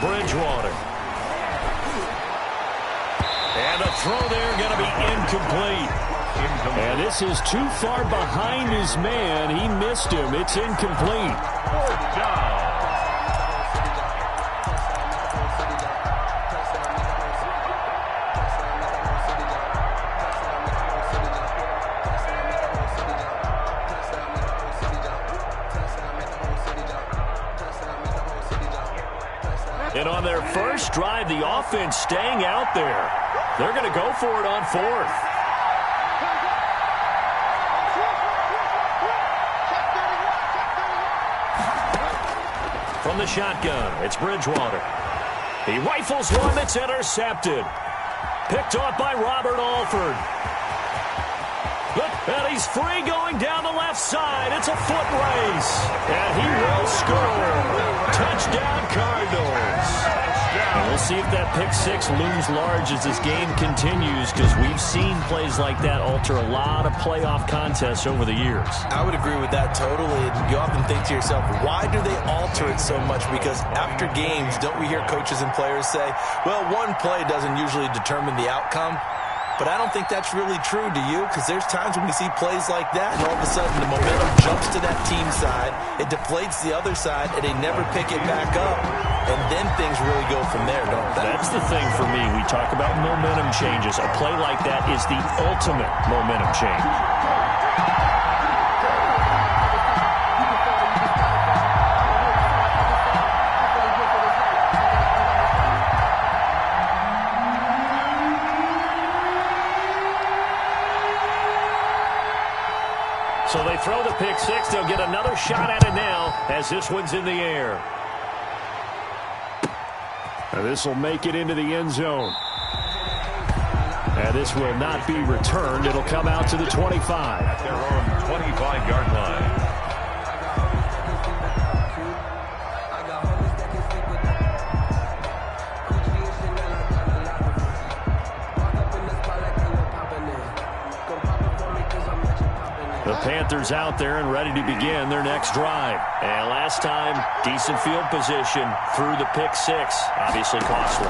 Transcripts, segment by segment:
Bridgewater. And the throw there going to be incomplete. And this is too far behind his man. He missed him. It's incomplete. Fourth down. And on their first drive, the offense staying out there. They're going to go for it on fourth. From the shotgun, it's Bridgewater. He rifles one that's intercepted. Picked off by Robert Alford. And he's free going down the left side. It's a foot race. And he will score. Touchdown, Cardinals. And we'll see if that pick six looms large as this game continues, because we've seen plays like that alter a lot of playoff contests over the years. I would agree with that totally. You often think to yourself, why do they alter it so much? Because after games, don't we hear coaches and players say, well, one play doesn't usually determine the outcome? But I don't think that's really true, do you? Because there's times when we see plays like that, and all of a sudden the momentum jumps to that team side, it deflates the other side, and they never pick it back up. And then things really go from there, don't they? That's the thing for me. We talk about momentum changes. A play like that is the ultimate momentum change. So they throw the pick six. They'll get another shot at it now as this one's in the air. This will make it into the end zone. And this will not be returned. It'll come out to the 25. At their own 25-yard line. The Panthers out there and ready to begin their next drive. And last time, decent field position through the pick six. Obviously costly.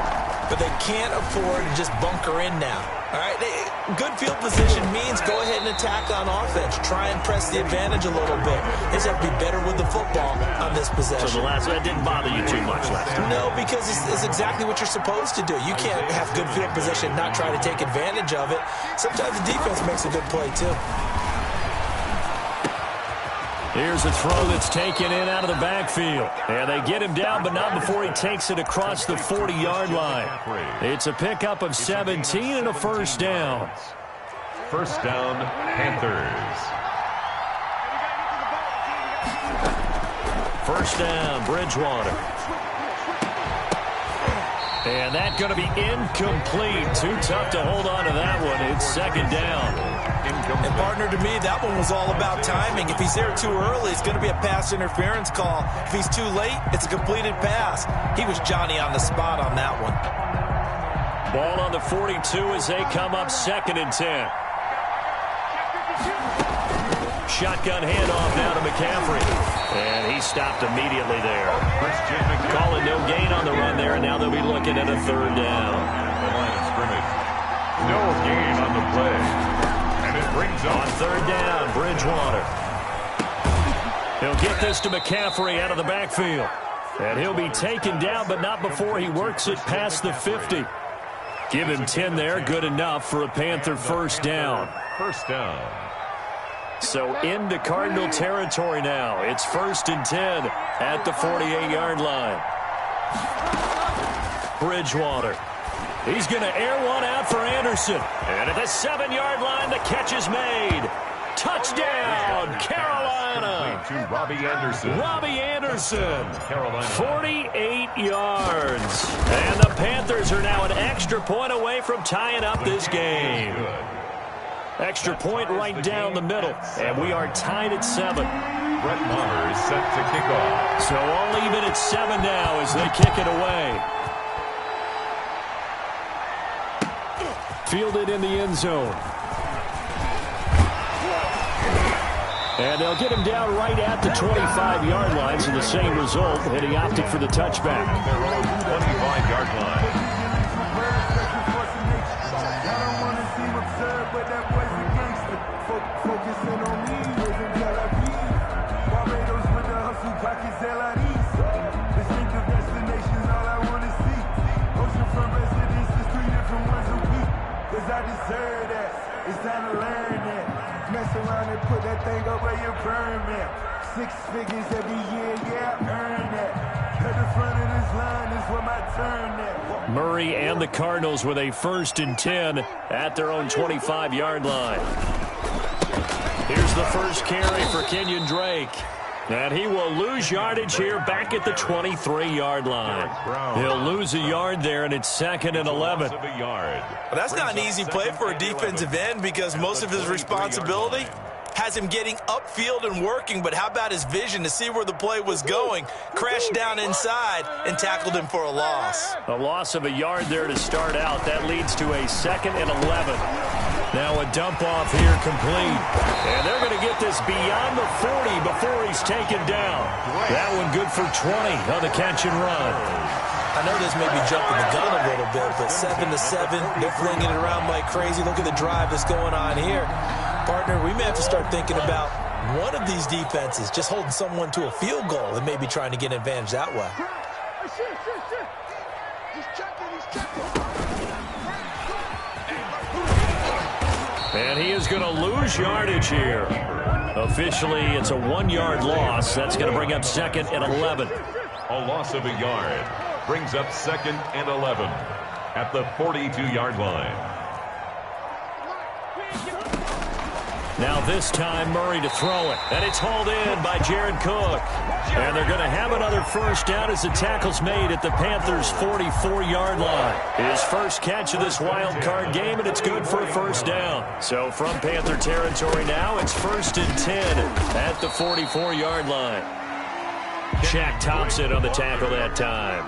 But they can't afford to just bunker in now. All right, good field position means go ahead and attack on offense. Try and press the advantage a little bit. They just have to be better with the football on this possession. So that didn't bother you too much last time? No, because it's exactly what you're supposed to do. You can't have good field position and not try to take advantage of it. Sometimes the defense makes a good play, too. Here's a throw that's taken in out of the backfield. And they get him down, but not before he takes it across the 40-yard line. It's a pickup of 17 and a first down. First down, Panthers. First down, Bridgewater. And that's going to be incomplete. Too tough to hold on to that one. It's second down. And, partner, to me, that one was all about timing. If he's there too early, it's going to be a pass interference call. If he's too late, it's a completed pass. He was Johnny on the spot on that one. Ball on the 42 as they come up second and 10. Shotgun handoff now to McCaffrey. And he stopped immediately there. Calling no gain on the run there, and now they'll be looking at a third down. The line of scrimmage. No gain on the play. And it brings up on third down, Bridgewater. He'll get this to McCaffrey out of the backfield. And he'll be taken down, but not before he works it past the 50. Give him 10 there, good enough for a Panther first down. First down. So into Cardinal territory now. It's first and 10 at the 48-yard line. Bridgewater. He's going to air one out for Anderson. And at the 7-yard line, the catch is made. Touchdown, Carolina. To Robbie Anderson. Robbie Anderson. Carolina. 48 yards. And the Panthers are now an extra point away from tying up this game. Extra point right down the middle. And we are tied at 7. Brett Maher is set to kick off. So all even at 7 now as they kick it away. Fielded in the end zone. And they'll get him down right at the 25-yard line, so the same result, and he opted for the touchback. Their own 25-yard line. I deserve that. It's time to learn that. Mess around and put that thing up where you burn that. 6 figures every year, yeah, I earn that. At the front of this line is where my turn at. Murray and the Cardinals with a 1st and 10 at their own 25-yard line. Here's the first carry for Kenyon Drake. And he will lose yardage here back at the 23-yard line. He'll lose a yard there, and it's 2nd and 11. Well, that's not an easy play for a defensive end because most of his responsibility has him getting upfield and working, but how about his vision to see where the play was going, crashed down inside, and tackled him for a loss. A loss of a yard there to start out. That leads to a 2nd and 11. Now a dump off here complete. And they're going to get this beyond the 40 before he's taken down. That one good for 20 on the catch and run. I know this may be jumping the gun a little bit, but 7-7, they're flinging it around like crazy. Look at the drive that's going on here. Partner, we may have to start thinking about one of these defenses just holding someone to a field goal and maybe trying to get an advantage that way. And he is going to lose yardage here. Officially, it's a 1-yard loss. That's going to bring up 2nd and 11. A loss of a yard brings up 2nd and 11 at the 42-yard line. Now this time, Murray to throw it. And it's hauled in by Jared Cook. And they're going to have another first down as the tackle's made at the Panthers' 44-yard line. His first catch of this wild card game, and it's good for a first down. So from Panther territory now, it's 1st and 10 at the 44-yard line. Shaq Thompson on the tackle that time.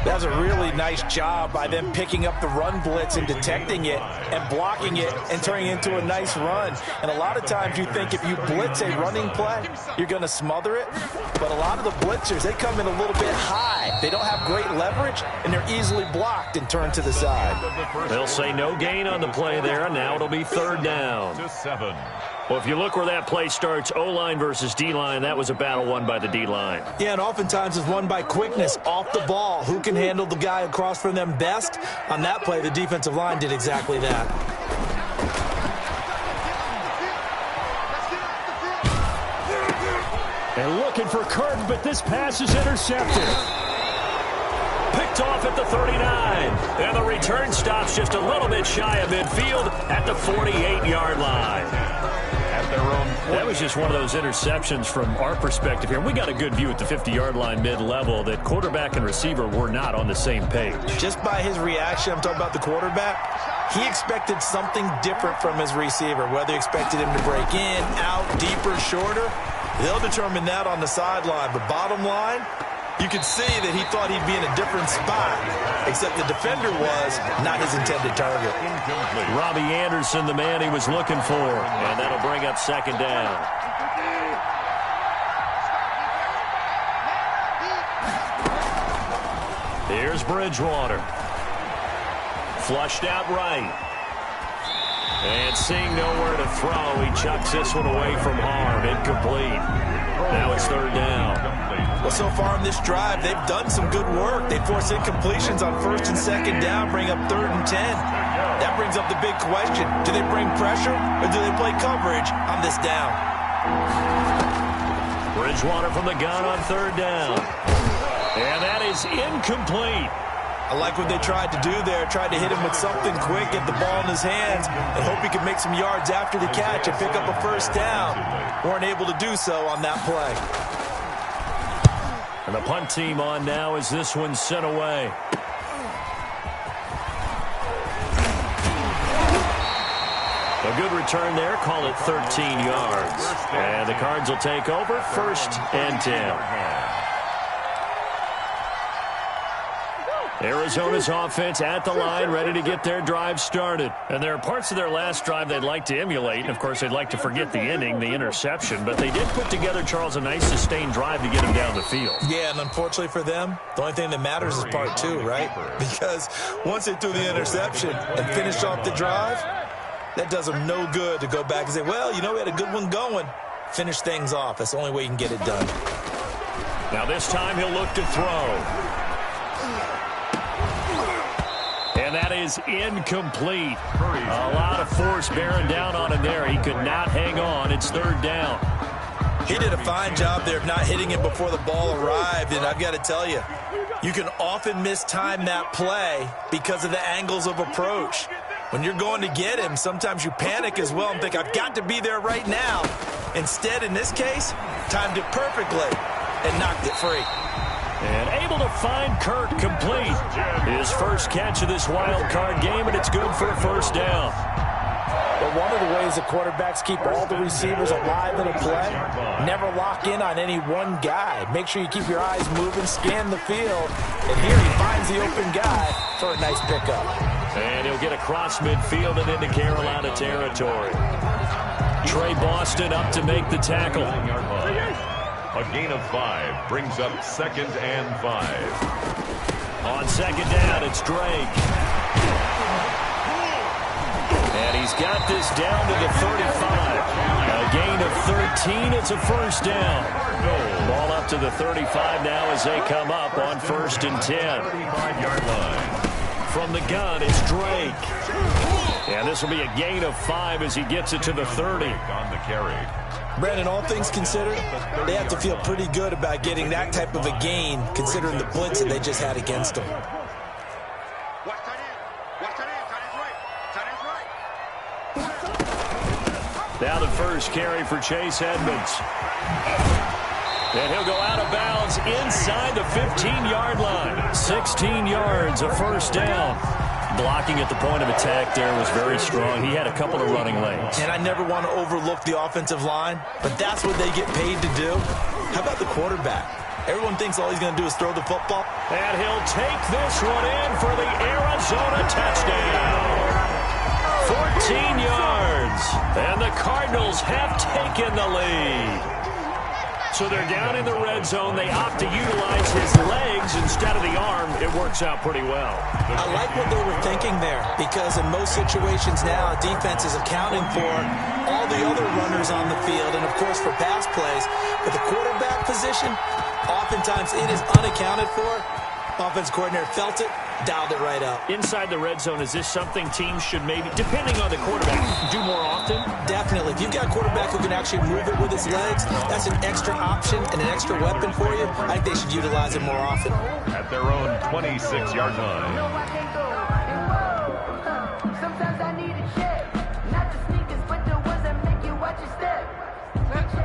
That was a really nice job by them picking up the run blitz and detecting it and blocking it and turning it into a nice run. And a lot of times you think if you blitz a running play, you're going to smother it. But a lot of the blitzers, they come in a little bit high. They don't have great leverage, and they're easily blocked and turned to the side. They'll say no gain on the play there, and now it'll be 3rd down. To 7. Well, if you look where that play starts, O-line versus D-line, that was a battle won by the D-line. Yeah, and oftentimes it's won by quickness off the ball. Who can handle the guy across from them best? On that play, the defensive line did exactly that. And looking for Curtin, but this pass is intercepted. Picked off at the 39. And the return stops just a little bit shy of midfield at the 48-yard line. That was just one of those interceptions from our perspective here. We got a good view at the 50-yard line mid-level that quarterback and receiver were not on the same page. Just by his reaction, I'm talking about the quarterback, he expected something different from his receiver, whether he expected him to break in, out, deeper, shorter. They'll determine that on the sideline. But bottom line, you could see that he thought he'd be in a different spot, except the defender was not his intended target. Robbie Anderson, the man he was looking for, and that'll bring up 2nd down. Here's Bridgewater. Flushed out right. And seeing nowhere to throw, he chucks this one away from harm. Incomplete. Now it's 3rd down. Well, so far in this drive, they've done some good work. They force incompletions on 1st and 2nd down, bring up 3rd and 10. That brings up the big question. Do they bring pressure or do they play coverage on this down? Bridgewater from the gun on 3rd down. And that is incomplete. I like what they tried to do there. Tried to hit him with something quick, get the ball in his hands, and hope he could make some yards after the catch and pick up a first down. Weren't able to do so on that play. And the punt team on now as this one's sent away. A good return there. Call it 13 yards. And the Cards will take over 1st and 10. Arizona's offense at the line, ready to get their drive started. And there are parts of their last drive they'd like to emulate. And, of course, they'd like to forget the ending, the interception. But they did put together, Charles, a nice sustained drive to get them down the field. Yeah, and unfortunately for them, the only thing that matters is part two, right? Because once they threw the interception and finished off the drive, that does them no good to go back and say, well, you know, we had a good one going. Finish things off. That's the only way you can get it done. Now this time he'll look to throw. And that is incomplete. A lot of force bearing down on him there. He could not hang on. It's third down. He did a fine job there of not hitting it before the ball arrived. And I've got to tell you, you can often mistime that play because of the angles of approach. When you're going to get him, sometimes you panic as well and think, I've got to be there right now. Instead, in this case, timed it perfectly and knocked it free. And able to find Kirk complete. His first catch of this wild card game, and it's good for a first down. But one of the ways the quarterbacks keep all the receivers alive in a play, never lock in on any one guy. Make sure you keep your eyes moving, scan the field, and here he finds the open guy for a nice pickup. And he'll get across midfield and into Carolina territory. Trey Boston up to make the tackle. A gain of 5 brings up 2nd and 5. On second down, it's Drake. And he's got this down to the 35. A gain of 13, it's a first down. Ball up to the 35 now as they come up on 1st and 10. 35-yard line. From the gun, it's Drake. And this will be a gain of 5 as he gets it to the 30. On the carry. Brandon, all things considered, they have to feel pretty good about getting that type of a gain, considering the blitz that they just had against them. Now the first carry for Chase Edmonds. And he'll go out of bounds inside the 15-yard line. 16 yards, a first down. Blocking at the point of attack there was very strong. He had a couple of running lanes. And I never want to overlook the offensive line, but that's what they get paid to do. How about the quarterback? Everyone thinks all he's going to do is throw the football. And he'll take this one in for the Arizona touchdown. 14 yards. And the Cardinals have taken the lead. So they're down in the red zone. They opt to utilize his legs instead of the arm. It works out pretty well. I like what they were thinking there, because in most situations now, defense is accounting for all the other runners on the field and, of course, for pass plays. But the quarterback position, oftentimes it is unaccounted for. Offense coordinator felt it, dialed it right up. Inside the red zone, is this something teams should maybe, depending on the quarterback, do more often? Definitely. If you've got a quarterback who can actually move it with his legs, that's an extra option and an extra weapon for you. I think they should utilize it more often. At their own 26-yard line.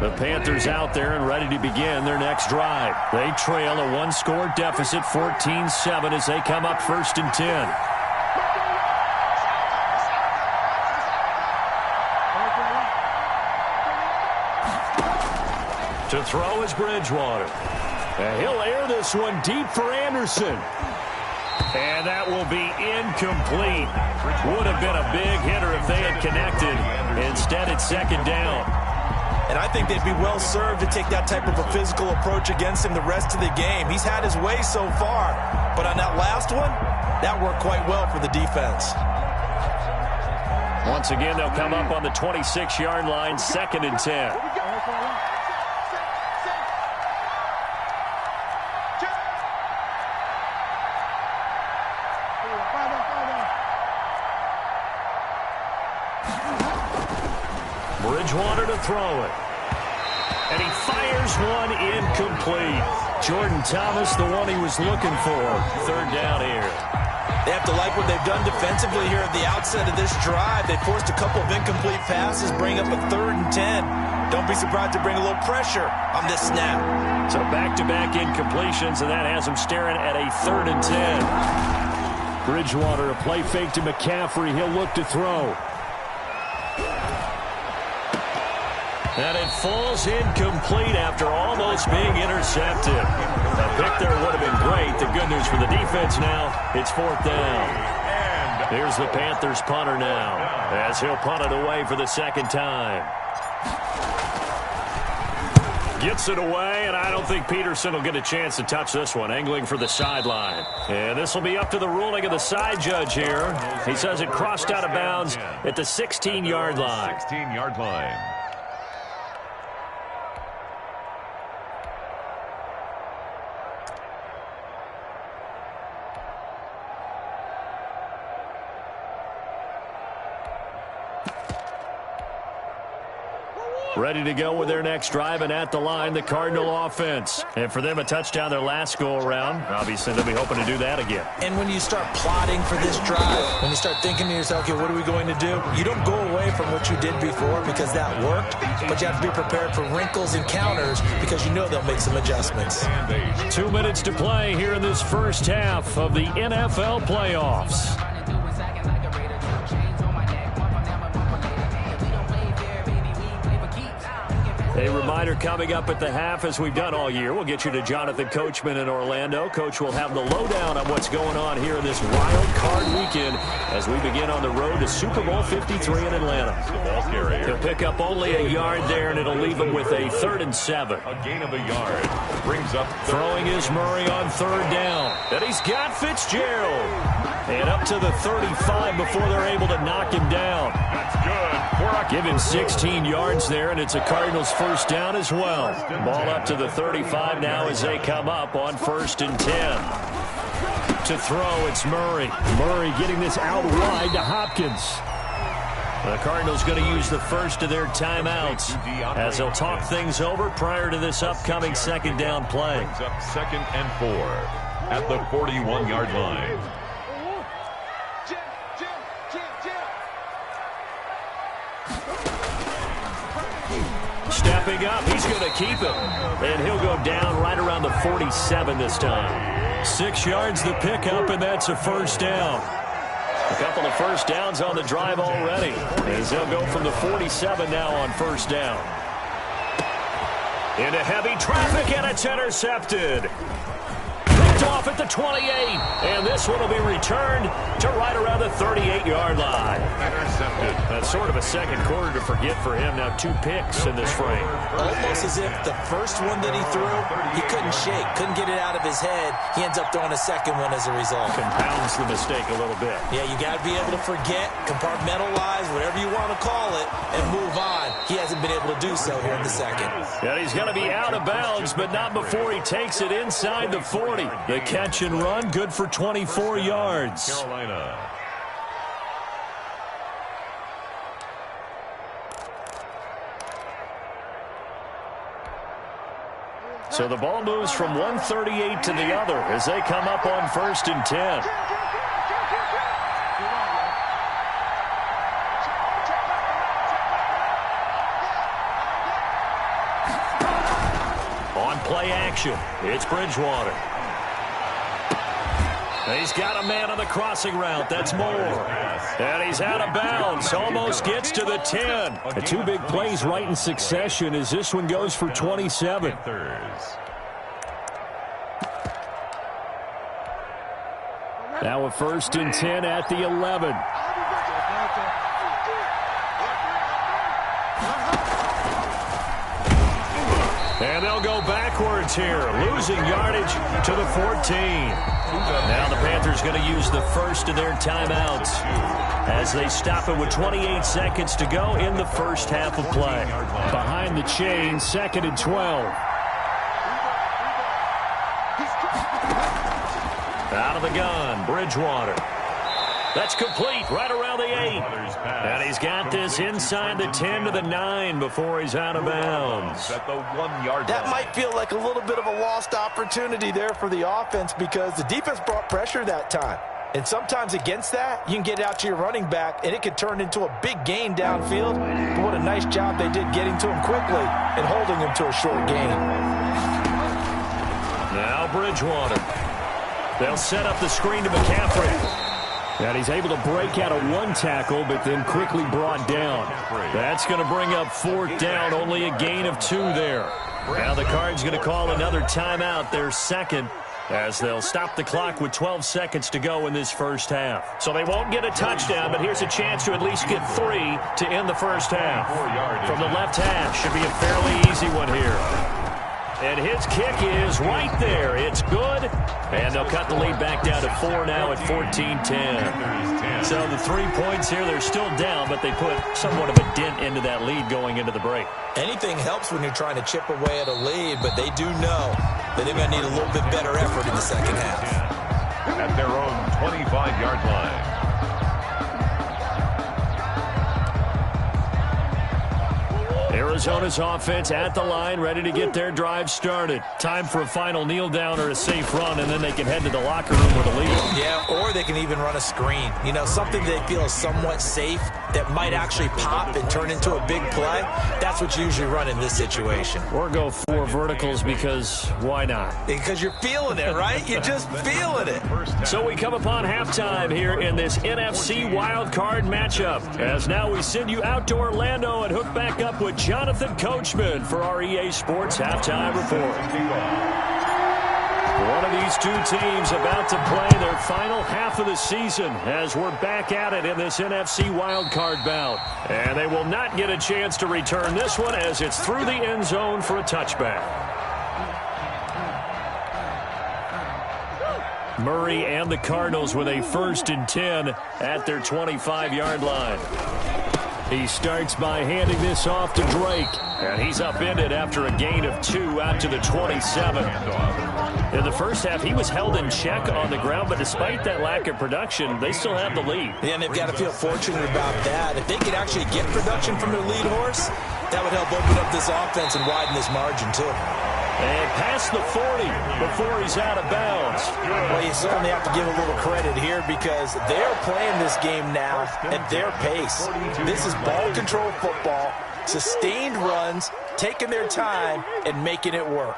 The Panthers out there and ready to begin their next drive. They trail a one-score deficit, 14-7, as they come up 1st and 10. To throw is Bridgewater. And he'll air this one deep for Anderson. And that will be incomplete. Would have been a big hitter if they had connected. Instead, it's 2nd down. And I think they'd be well served to take that type of a physical approach against him the rest of the game. He's had his way so far, but on that last one, that worked quite well for the defense. Once again, they'll come up on the 26-yard line, 2nd and 10. Bridgewater to throw it. And he fires one incomplete. Jordan Thomas, the one he was looking for. 3rd down here. They have to like what they've done defensively here at the outset of this drive. They forced a couple of incomplete passes, bring up a 3rd and 10. Don't be surprised to bring a little pressure on this snap. So back-to-back incompletions, and that has them staring at a 3rd and 10. Bridgewater, a play fake to McCaffrey. He'll look to throw. And it falls incomplete after almost being intercepted. A pick there would have been great. The good bad news for the defense now. It's 4th down. Here's the Panthers punter now, as he'll punt it away for the 2nd time. Gets it away, and I don't think Peterson will get a chance to touch this one. Angling for the sideline. And this will be up to the ruling of the side judge here. He says it crossed out of bounds at the 16-yard line. 16-yard line. Ready to go with their next drive, and at the line, the Cardinal offense. And for them, a touchdown their last go-around. Obviously, they'll be hoping to do that again. And when you start plotting for this drive, when you start thinking to yourself, okay, what are we going to do? You don't go away from what you did before because that worked, but you have to be prepared for wrinkles and counters because you know they'll make some adjustments. 2 minutes to play here in this first half of the NFL playoffs. A reminder coming up at the half, as we've done all year. We'll get you to Jonathan Coachman in Orlando. Coach will have the lowdown on what's going on here in this wild card weekend as we begin on the road to Super Bowl 53 in Atlanta. He'll pick up only a yard there, and it'll leave him with a 3rd and 7. A gain of a yard. Brings up throwing is Murray on 3rd down. And he's got Fitzgerald. And up to the 35 before they're able to knock him down. That's good. Give him 16 yards there, and it's a Cardinals 1st down as well. Ball up to the 35 now as they come up on 1st and 10. To throw, it's Murray. Murray getting this out wide to Hopkins. The Cardinals going to use the first of their timeouts as they'll talk things over prior to this upcoming 2nd down play. Brings up 2nd and 4 at the 41-yard line. Stepping up, he's going to keep it. And he'll go down right around the 47 this time. 6 yards the pickup, and that's a 1st down. A couple of 1st downs on the drive already, as they'll go from the 47 now on 1st down. Into heavy traffic, and it's intercepted. Off at the 28, and this one will be returned to right around the 38-yard line. Intercepted. That's sort of a 2nd quarter to forget for him. Now 2 picks in this frame. Almost as if the first one that he threw, he couldn't shake, couldn't get it out of his head. He ends up throwing a 2nd one as a result. Compounds the mistake a little bit. Yeah, you got to be able to forget, compartmentalize, whatever you want to call it, and move on. He hasn't been able to do so here in the 2nd. Yeah, he's going to be out of bounds, but not before he takes it inside the 40. The catch and run, good for 24 yards. Carolina. So the ball moves from 138 to the other as they come up on 1st and 10. On play action, it's Bridgewater. He's got a man on the crossing route. That's Moore. And he's out of bounds. Almost gets to the 10. The 2 big plays right in succession as this one goes for 27. Now a 1st and 10 at the 11. And they'll go backwards here, losing yardage to the 14. Now the Panthers going to use the first of their timeouts as they stop it with 28 seconds to go in the first half of play. Behind the chain, 2nd and 12. Out of the gun, Bridgewater. That's complete right around the 8. And he's got this inside the 10 to the 9 before he's out of bounds. At the 1-yard line. That might feel like a little bit of a lost opportunity there for the offense because the defense brought pressure that time. And sometimes against that, you can get out to your running back, and it could turn into a big gain downfield. But what a nice job they did getting to him quickly and holding him to a short gain. Now Bridgewater. They'll set up the screen to McCaffrey. And he's able to break out of 1 tackle, but then quickly brought down. That's going to bring up 4th down, only a gain of 2 there. Now the Cards going to call another timeout, their 2nd, as they'll stop the clock with 12 seconds to go in this first half. So they won't get a touchdown, but here's a chance to at least get 3 to end the first half. From the left hash, should be a fairly easy one here. And his kick is right there. It's good. And they'll cut the lead back down to 4 now at 14-10. So the 3 points here, they're still down, but they put somewhat of a dent into that lead going into the break. Anything helps when you're trying to chip away at a lead, but they do know that they're going to need a little bit better effort in the second half. At their own 25-yard line. Arizona's offense at the line, ready to get their drive started. Time for a final kneel down or a safe run, and then they can head to the locker room with a lead. Yeah, or they can even run a screen. You know, something they feel is somewhat safe that might actually pop and turn into a big play. That's what you usually run in this situation. Or go 4 verticals because why not? Because you're feeling it, right? You're just feeling it. So we come upon halftime here in this NFC wildcard matchup. As now we send you out to Orlando and hook back up with Jonathan Coachman for our EA Sports Halftime Report. One of these two teams about to play their final half of the season as we're back at it in this NFC wildcard bout. And they will not get a chance to return this one as it's through the end zone for a touchback. Murray and the Cardinals with a 1st and 10 at their 25-yard line. He starts by handing this off to Drake, and he's upended after a gain of 2 out to the 27. In the first half, he was held in check on the ground, but despite that lack of production, they still have the lead. Yeah, and they've got to feel fortunate about that. If they could actually get production from their lead horse, that would help open up this offense and widen this margin, too. And past the 40 before he's out of bounds. Well, you certainly have to give a little credit here because they're playing this game now at their pace. This is ball control football, sustained runs, taking their time, and making it work.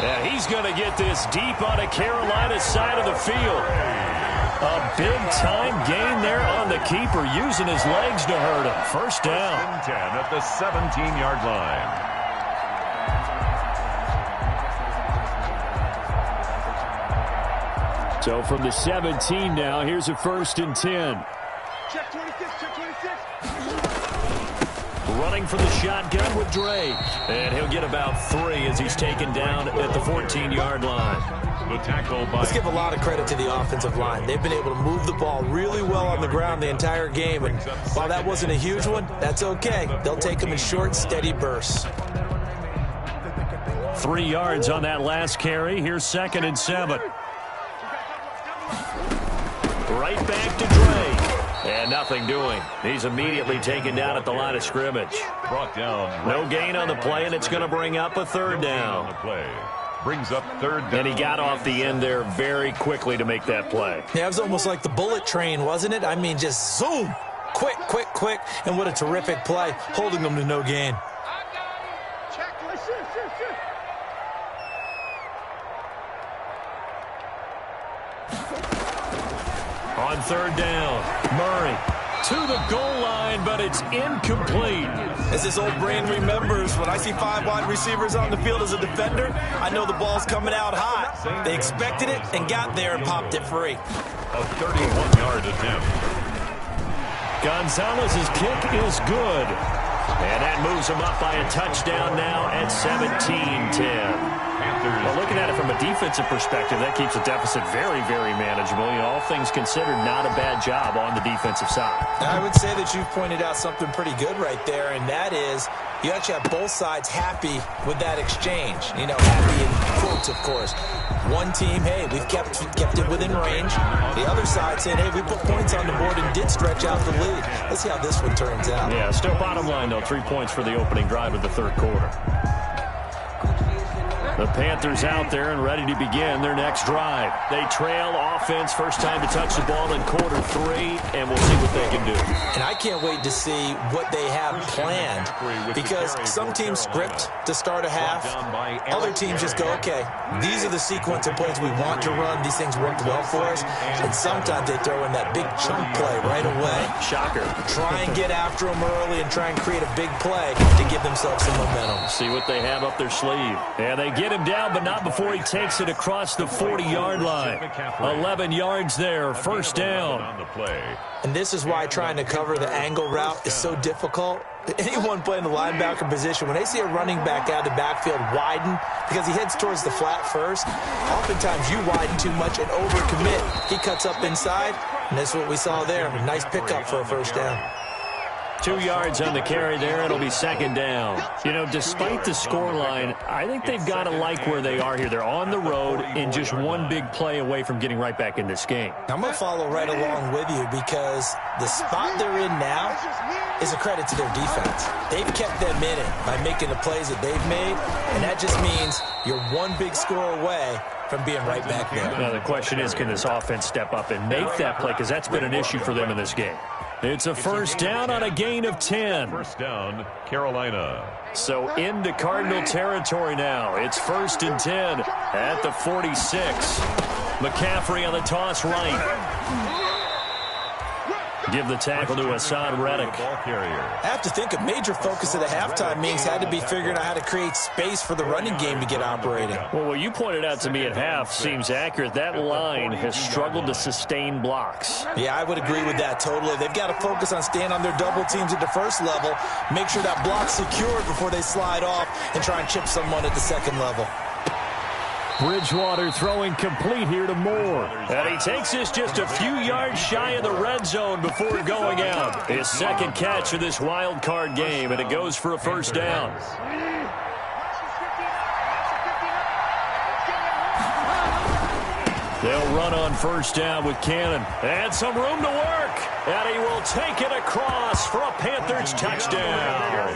Yeah, he's going to get this deep on a Carolina side of the field. A big-time gain there on the keeper, using his legs to hurt him. First down. 10 at the 17-yard line. So from the 17 now, here's a 1st and 10. Check 26, check 26. Running for the shotgun with Drake. And he'll get about 3 as he's taken down at the 14-yard line. The tackle by... Let's give a lot of credit to the offensive line. They've been able to move the ball really well on the ground the entire game. And while that wasn't a huge one, that's okay. They'll take them in short, steady bursts. 3 yards on that last carry. Here's 2nd and 7. Right back to Drake. And nothing doing. He's immediately taken down at the line of scrimmage. Brought down. No gain on the play, and it's going to bring up a 3rd down. On the play. Brings up 3rd down. And he got off the end there very quickly to make that play. Yeah, it was almost like the bullet train, wasn't it? I mean, just zoom. Quick, quick, quick. And what a terrific play, holding them to no gain. On 3rd down, Murray to the goal line, but it's incomplete. As this old brain remembers, when I see 5 wide receivers on the field as a defender, I know the ball's coming out hot. They expected it and got there and popped it free. A 31-yard attempt. Gonzalez's kick is good. And that moves him up by a touchdown now at 17-10. Well, looking at it from a defensive perspective, that keeps the deficit very, very manageable. You know, all things considered, not a bad job on the defensive side. I would say that you've pointed out something pretty good right there, and that is you actually have both sides happy with that exchange. You know, happy in quotes, of course. One team, hey, we've kept it within range. The other side saying, hey, we put points on the board and did stretch out the lead. Let's see how this one turns out. Yeah, still bottom line, though, 3 points for the opening drive of the 3rd quarter. The Panthers out there and ready to begin their next drive. They trail offense, first time to touch the ball in quarter 3, and we'll see what they can do. And I can't wait to see what they have planned, because some teams script to start a half. Other teams just go, okay, these are the sequence of plays we want to run. These things worked well for us. And sometimes they throw in that big chunk play right away. Shocker. Try and get after them early and try and create a big play to give themselves some momentum. See what they have up their sleeve. And they get him down, but not before he takes it across the 40-yard line. 11 yards there, first down. And this is why trying to cover the angle route is so difficult. Anyone playing the linebacker position, when they see a running back out of the backfield widen because he heads towards the flat first, oftentimes you widen too much and overcommit. He cuts up inside, and that's what we saw there. A nice pickup for a first down. 2 yards on the carry there. It'll be second down. You know, despite the scoreline, I think they've got to like where they are here. They're on the road and just one big play away from getting right back in this game. I'm going to follow right along with you, because the spot they're in now is a credit to their defense. They've kept them in it by making the plays that they've made, and that just means you're one big score away from being right back there. Now, the question is, can this offense step up and make that play? Because that's been an issue for them in this game. It's a first down on a gain of 10. First down, Carolina. So into Cardinal territory now. It's first and 10 at the 46. McCaffrey on the toss right. Give the tackle to Hassan Reddick. I have to think a major focus of the halftime meetings had to be figuring out how to create space for the running game to get operating. Well, what you pointed out to me at half seems accurate. That line has struggled to sustain blocks. Yeah, I would agree with that totally. They've got to focus on staying on their double teams at the first level, make sure that block's secured before they slide off and try and chip someone at the second level. Bridgewater throwing complete here to Moore. And he takes this just a few yards shy of the red zone before going out. His second catch of this wild card game, and it goes for a first down. They'll run on first down with Cannon. And some room to work. And he will take it across for a Panthers touchdown.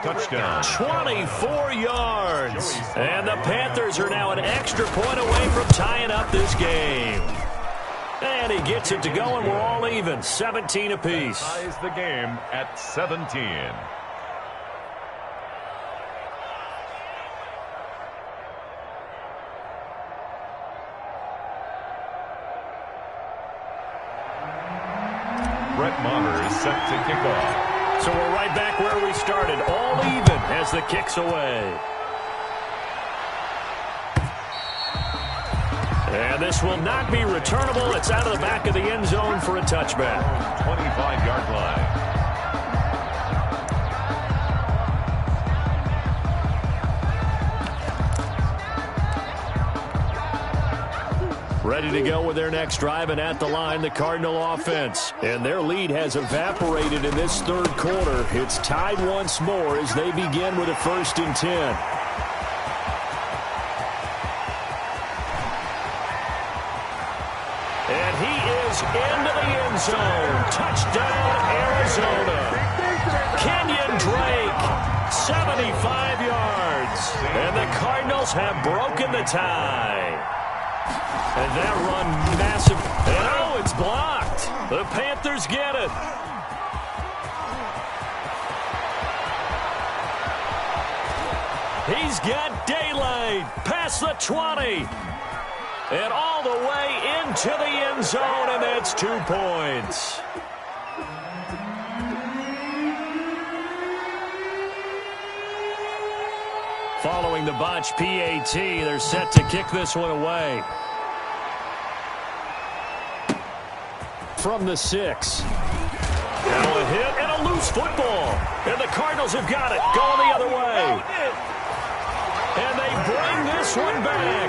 Touchdown. 24 yards. And the Panthers are now an extra point away from tying up this game. And he gets it to go, and we're all even. 17 apiece. Ties the game at 17. Brett Maher is set to kick off. So we're right back where we started, all even as the kick's away. And this will not be returnable. It's out of the back of the end zone for a touchback. 25-yard line. Ready to go with their next drive, and at the line, the Cardinal offense. And their lead has evaporated in this third quarter. It's tied once more as they begin with a first and 10. And he is into the end zone. Touchdown, Arizona. Kenyon Drake, 75 yards. And the Cardinals have broken the tie. And that run massive. And oh, it's blocked. The Panthers get it. He's got daylight past the 20. And all the way into the end zone, and that's 2 points. Following the botch PAT, they're set to kick this one away. From the 6. Now a hit and a loose football. And the Cardinals have got it. Going the other way. And they bring this one back.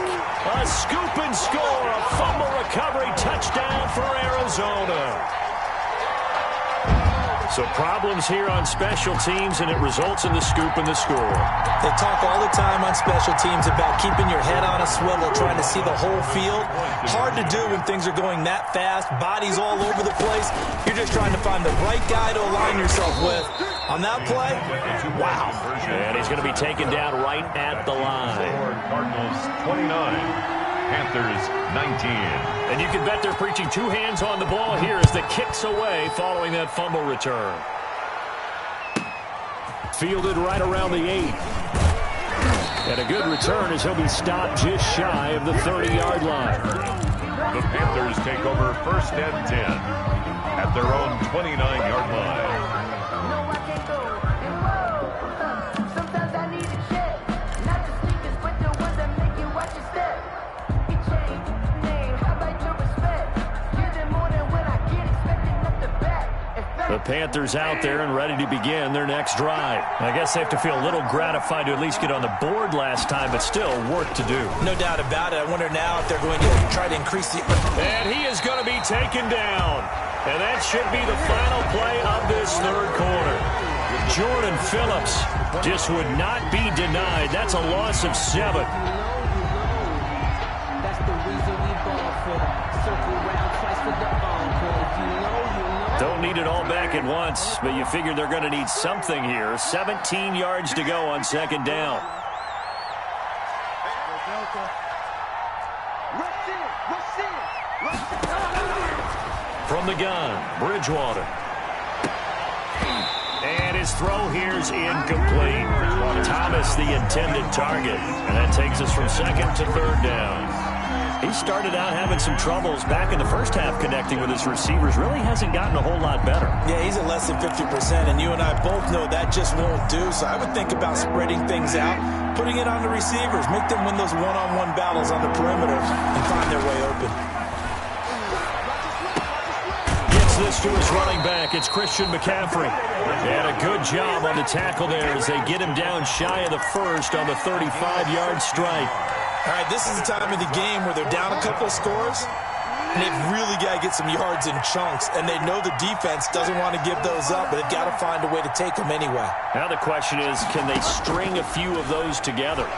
A scoop and score. A fumble recovery touchdown for Arizona. So problems here on special teams, and it results in the scoop and the score. They talk all the time on special teams about keeping your head on a swivel, trying to see the whole field. Hard to do when things are going that fast, bodies all over the place. You're just trying to find the right guy to align yourself with. On that play, wow. And he's going to be taken down right at the line. Cardinals 29, Panthers 19. And you can bet they're preaching two hands on the ball here as the kick's away following that fumble return. Fielded right around the 8. And a good return as he'll be stopped just shy of the 30-yard line. The Panthers take over 1st and 10 at their own 29-yard line. The Panthers out there and ready to begin their next drive. I guess they have to feel a little gratified to at least get on the board last time, but still work to do. No doubt about it. I wonder now if they're going to try to increase the... And he is going to be taken down. And that should be the final play of this third quarter. Jordan Phillips just would not be denied. That's a loss of 7. That's the reason we ball for the circle round twice for the encore. If you know, you know. Don't need it all back at once, but you figure they're going to need something here. 17 yards to go on 2nd down. From the gun, Bridgewater. And his throw here is incomplete. Thomas the intended target. And that takes us from 2nd to 3rd down. He started out having some troubles back in the first half connecting with his receivers. Really hasn't gotten a whole lot better. Yeah, he's at less than 50%, and you and I both know that just won't do. So I would think about spreading things out, putting it on the receivers, make them win those one-on-one battles on the perimeter and find their way open. Gets this to his running back. It's Christian McCaffrey. And a good job on the tackle there as they get him down shy of the first on the 35-yard strike. All right, this is the time of the game where they're down a couple of scores, and they've really got to get some yards in chunks, and they know the defense doesn't want to give those up, but they've got to find a way to take them anyway. Now the question is, can they string a few of those together?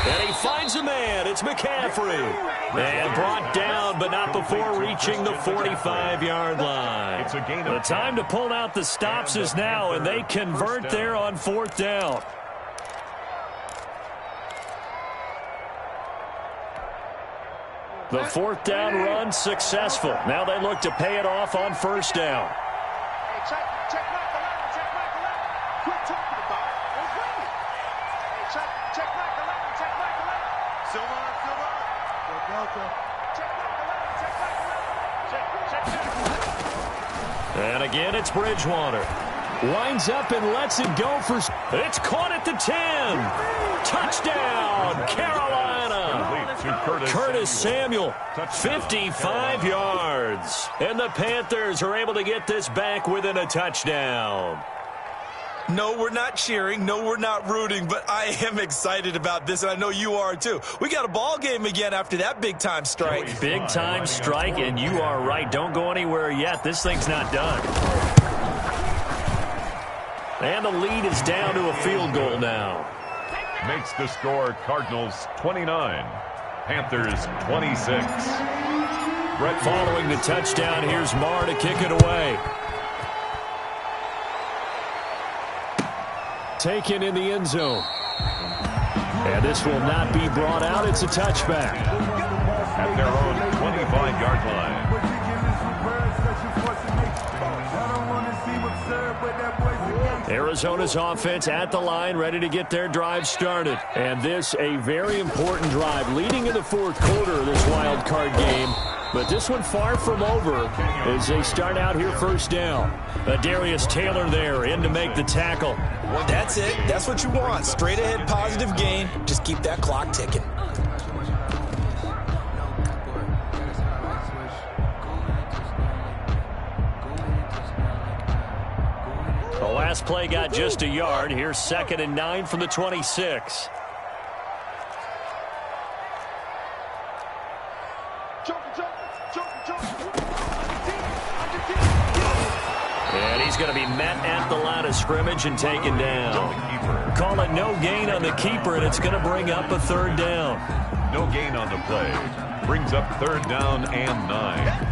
And he finds a man. It's McCaffrey. And brought down, but not before reaching the 45-yard line. It's a gain of The time to pull out the stops is now, and they convert there on 4th down. The 4th down run successful. Now they look to pay it off on 1st down. Hey, check back the line, check back the line. Quit talking about it. Let's win it. Hey, check back the line, check back the line. Silver. Go Delta. Check back the line, check back the line. Check. And again, it's Bridgewater. Winds up and lets it go for... It's caught at the 10. Touchdown, Carolina. Curtis Samuel, 55 yards. And the Panthers are able to get this back within a touchdown. No, we're not cheering. No, we're not rooting, but I am excited about this, and I know you are too. We got a ball game again after that big-time strike. Big-time strike, and you are right. Don't go anywhere yet. This thing's not done. And the lead is down to a field goal now. Makes the score Cardinals 29, Panthers 26. Brett following the touchdown. Here's Marr to kick it away. Taken in the end zone. And this will not be brought out. It's a touchback. At their own 25-yard line. Arizona's offense at the line, ready to get their drive started. And this, a very important drive, leading in the 4th quarter of this wild card game. But this one far from over as they start out here 1st down. Darius Taylor there in to make the tackle. That's it. That's what you want. Straight ahead positive gain. Just keep that clock ticking. The last play got just a yard. Here's 2nd and 9 from the 26. And he's going to be met at the line of scrimmage and taken down. Call it no gain on the keeper, and it's going to bring up a 3rd down. No gain on the play. Brings up 3rd down and 9.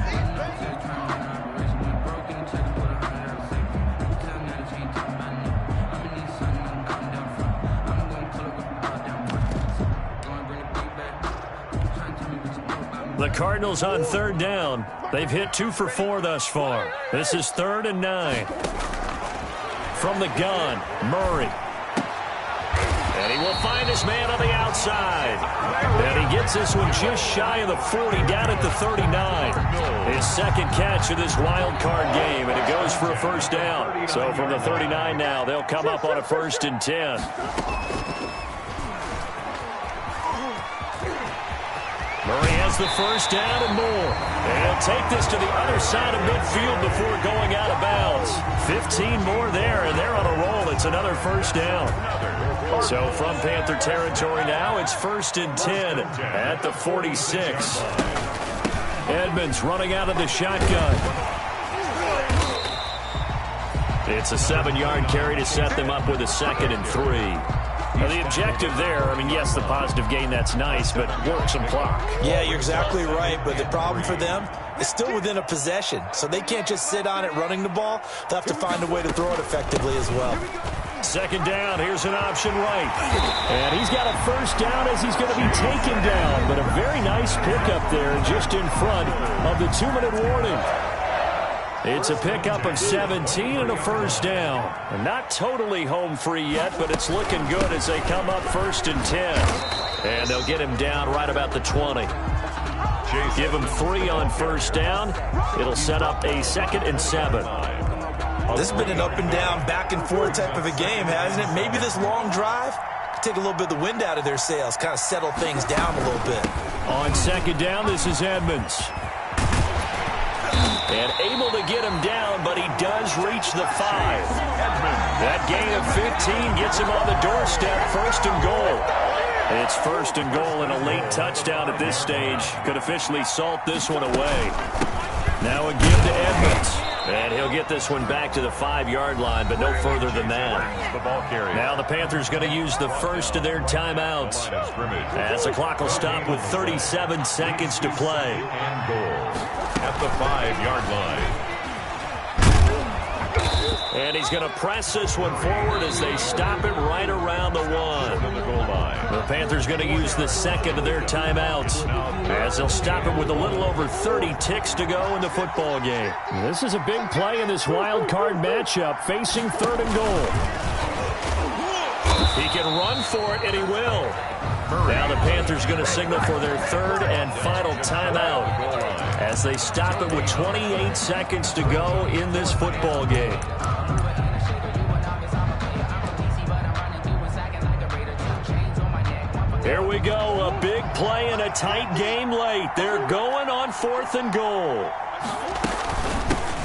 the Cardinals on third down. They've hit 2 for 4 thus far. This is 3rd and 9. From the gun, Murray. And he will find his man on the outside. And he gets this one just shy of the 40, down at the 39. His second catch of this wild card game, and it goes for a first down. So from the 39 now, they'll come up on a 1st and 10. Murray has the first down and more. And he'll take this to the other side of midfield before going out of bounds. 15 more there, and they're on a roll. It's another first down. So from Panther territory now, it's 1st and 10 at the 46. Edmonds running out of the shotgun. It's a 7-yard carry to set them up with a 2nd and 3. Now, the objective there, I mean, yes, the positive gain, that's nice, but work some clock. Yeah, you're exactly right, but the problem for them is still within a possession, so they can't just sit on it running the ball. They'll have to find a way to throw it effectively as well. 2nd down, here's an option right. And he's got a first down as he's going to be taken down, but a very nice pickup there just in front of the 2-minute warning. It's a pickup of 17 and a first down. And not totally home free yet, but it's looking good as they come up 1st and 10. And they'll get him down right about the 20. Give him 3 on first down. It'll set up a 2nd and 7. This has been an up and down, back and forth type of a game, hasn't it? Maybe this long drive could take a little bit of the wind out of their sails, kind of settle things down a little bit. On 2nd down, this is Edmonds. And able to get him down, but he does reach the 5. That gain of 15 gets him on the doorstep, 1st and goal. It's 1st and goal and a late touchdown at this stage. Could officially salt this one away. Now a give to Edmonds. And he'll get this one back to the 5-yard line, but no further than that. Now the Panthers going to use the first of their timeouts, as the clock will stop with 37 seconds to play. And goal at the 5-yard line. And he's going to press this one forward as they stop it right around the 1. The Panthers going to use the 2nd of their timeouts, as they'll stop it with a little over 30 ticks to go in the football game. This is a big play in this wild card matchup, facing 3rd and goal. He can run for it, and he will. Now the Panthers going to signal for their 3rd and final timeout, as they stop it with 28 seconds to go in this football game. Here we go, a big play in a tight game late. They're going on 4th and goal.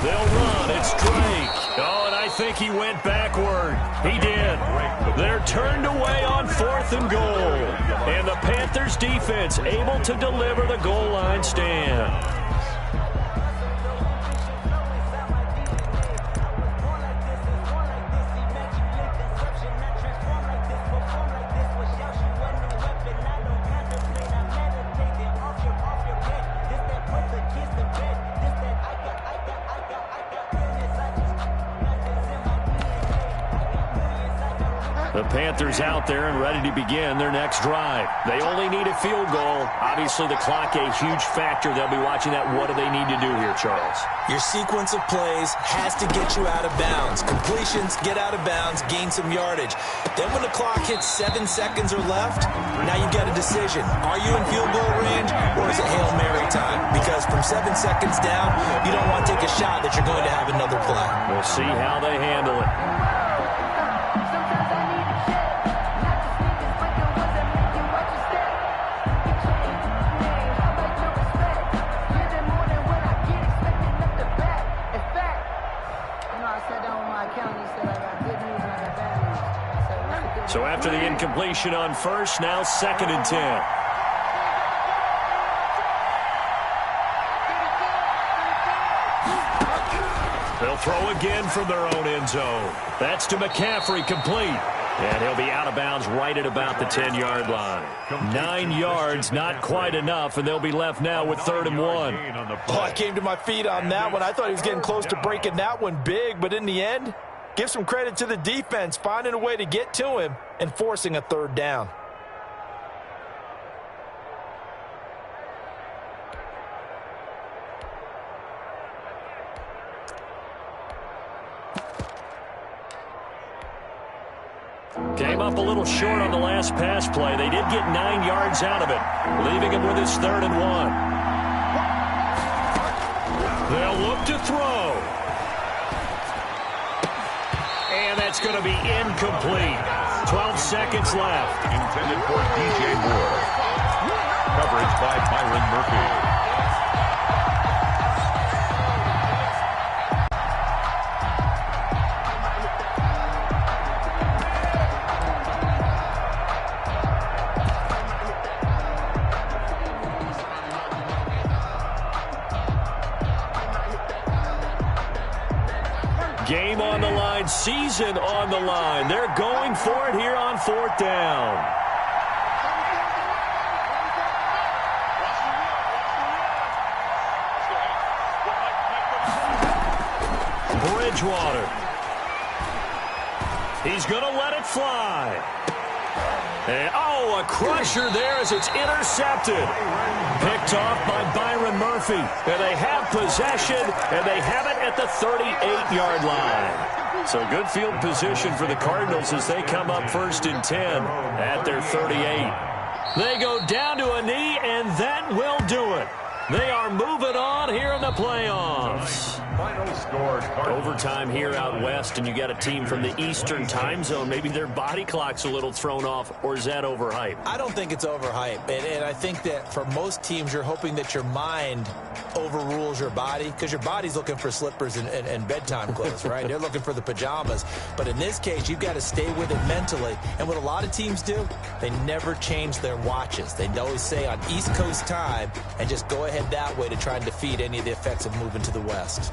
They'll run, it's Drake. Oh, and I think he went backward. He did. They're turned away on 4th and goal. And the Panthers defense able to deliver the goal line stand. The Panthers out there and ready to begin their next drive. They only need a field goal. Obviously, the clock a huge factor. They'll be watching that. What do they need to do here, Charles? Your sequence of plays has to get you out of bounds. Completions, get out of bounds, gain some yardage. Then when the clock hits 7 seconds or left, now you've got a decision. Are you in field goal range, or is it Hail Mary time? Because from 7 seconds down, you don't want to take a shot that you're going to have another play. We'll see how they handle it. So after the incompletion on first, now 2nd and 10. They'll throw again from their own end zone. That's to McCaffrey, complete. And he'll be out of bounds right at about the 10-yard line. 9 yards, not quite enough, and they'll be left now with 3rd and 1. Oh, I came to my feet on that one. I thought he was getting close to breaking that one big, but in the end, give some credit to the defense, finding a way to get to him and forcing a 3rd down. Came up a little short on the last pass play. They did get 9 yards out of it, leaving him with his 3rd and 1. They'll look to throw. And that's going to be incomplete. 12 seconds left. Intended for DJ Moore. Coverage by Byron Murphy. Game on the line, season on the line. They're going for it here on 4th down. Bridgewater. He's going to let it fly. And, a crusher there as it's intercepted. Picked off by Byron Murphy. And they have possession, and they have it at the 38-yard line. So good field position for the Cardinals as they come up 1st and 10 at their 38. They go down to a knee, and that will do it. They are moving on here in the playoffs. Final score, overtime here out west, and you got a team from the Eastern time zone. Maybe their body clock's a little thrown off, or is that overhyped? I don't think it's overhyped, and I think that for most teams, you're hoping that your mind overrules your body, because your body's looking for slippers and bedtime clothes, right? They're looking for the pajamas. But in this case, you've got to stay with it mentally. And what a lot of teams do, they never change their watches. They always say on East Coast time, and just go ahead that way to try and defeat any of the effects of moving to the West.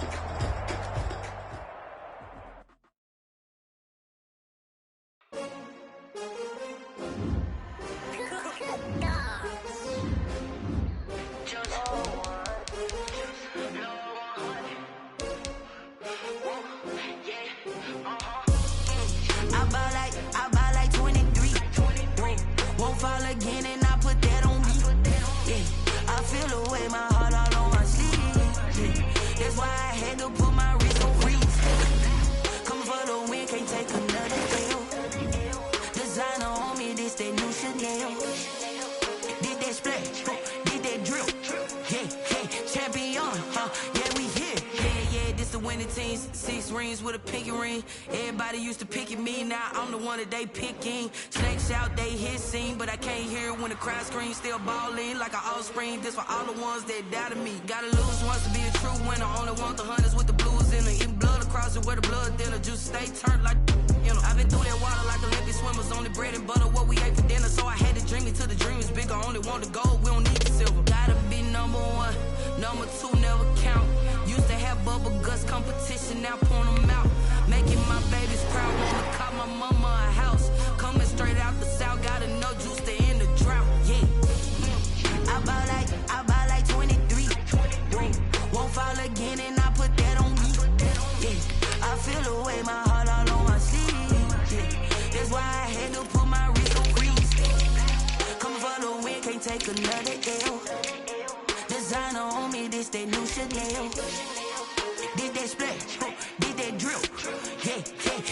I buy like 23. Won't fall again, and I put that on me. Yeah, I feel the way, my heart all on my sleeve. Yeah, that's why I had to put my wrist on freeze. Come for the win, can't take another L. Designer on me, this that new Chanel. Did that splash, did that drill. Yeah, champion, yeah, we here. Yeah, this the winning team. 6 rings with a pinky ring. Everybody used to pick at me, now I'm the one that they picking. Snakes out, they hissing, but I can't hear when the crowd screams. Still balling like an offspring. This for all the ones that doubted me. Gotta lose once to be a true winner. Only want the hunters with the blues in it. Eating blood across it where the blood dinner. Juice stay turned like, you know. I've been through that water like Olympic swimmers. Only bread and butter, what we ate for dinner. So I had to dream it till the dream is bigger. Only want the gold, we don't need the silver. Gotta be number 1, number 2 never count. Used to have bubble guts competition, now point them out. Making my babies proud, wanna call my mama a house. Coming straight out the south, gotta know juice to end the drought. Yeah, I buy like 23. Won't fall again, and I put that on me. Yeah, I feel the way, my heart all on my sleeve. Yeah, that's why I had to put my wrist on freeze. Coming for the win, can't take another L. Designer on me, this that new Chanel. Did that splash, did that drill. Yeah,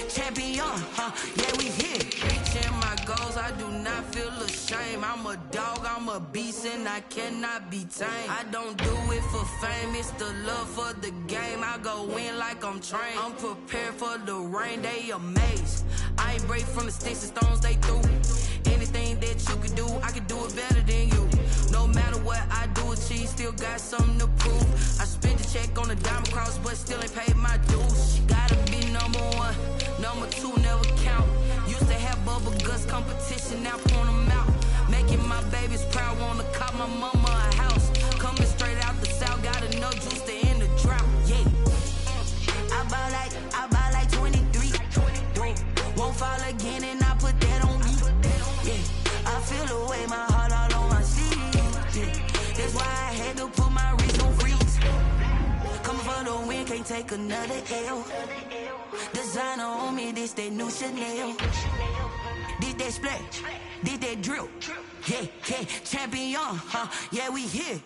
champion, yeah, we here. Reaching my goals, I do not feel ashamed. I'm a dog, I'm a beast, and I cannot be tamed. I don't do it for fame, it's the love for the game. I go in like I'm trained. I'm prepared for the rain, they amazed. I ain't break from the sticks and stones they threw. Anything that you can do, I can do it better than you. No matter what I do, achieve, still got something to prove. I spent the check on the diamond cross, but still ain't paid my dues. Gotta be number 1, number 2 never count. Used to have bubble guts competition, now point them out. Making my babies proud, wanna call my mama a house. Coming straight out the south, gotta know juice to end the drought. Yeah, I buy like 23. Won't fall again, and I put that on me. Yeah, I feel the way, my heart all on my sleeve. Yeah, that's why I had to put my wrist on freeze. Coming for the win, can't take another L. Designer on me, this that new Chanel. Did that splash, did that drill. Yeah, champion, yeah, we here.